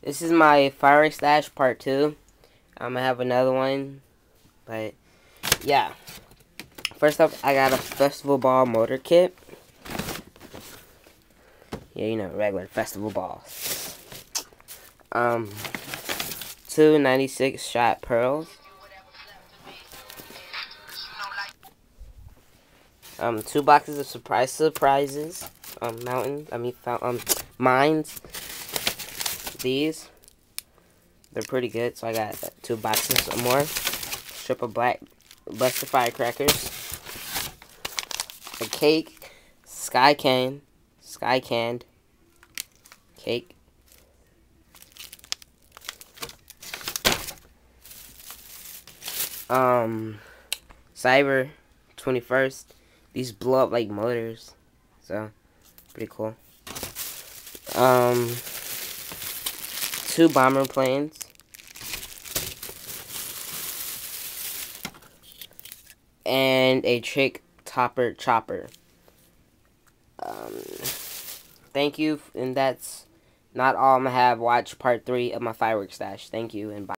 This is my firework stash part 2. I'm gonna have another one, but yeah. First up, I got a festival ball motor kit. Yeah, you know, regular festival balls. 2 96 shot pearls. 2 boxes of surprises. Mines. These. They're pretty good, so I got 2 boxes or more. Strip of black Buster firecrackers. A cake. Sky canned cake. Cyber 21st. These blow up like motors, so pretty cool. 2 bomber planes. And a trick topper chopper. Thank you, and that's not all I'm gonna have. Watch part 3 of my fireworks stash. Thank you, and bye.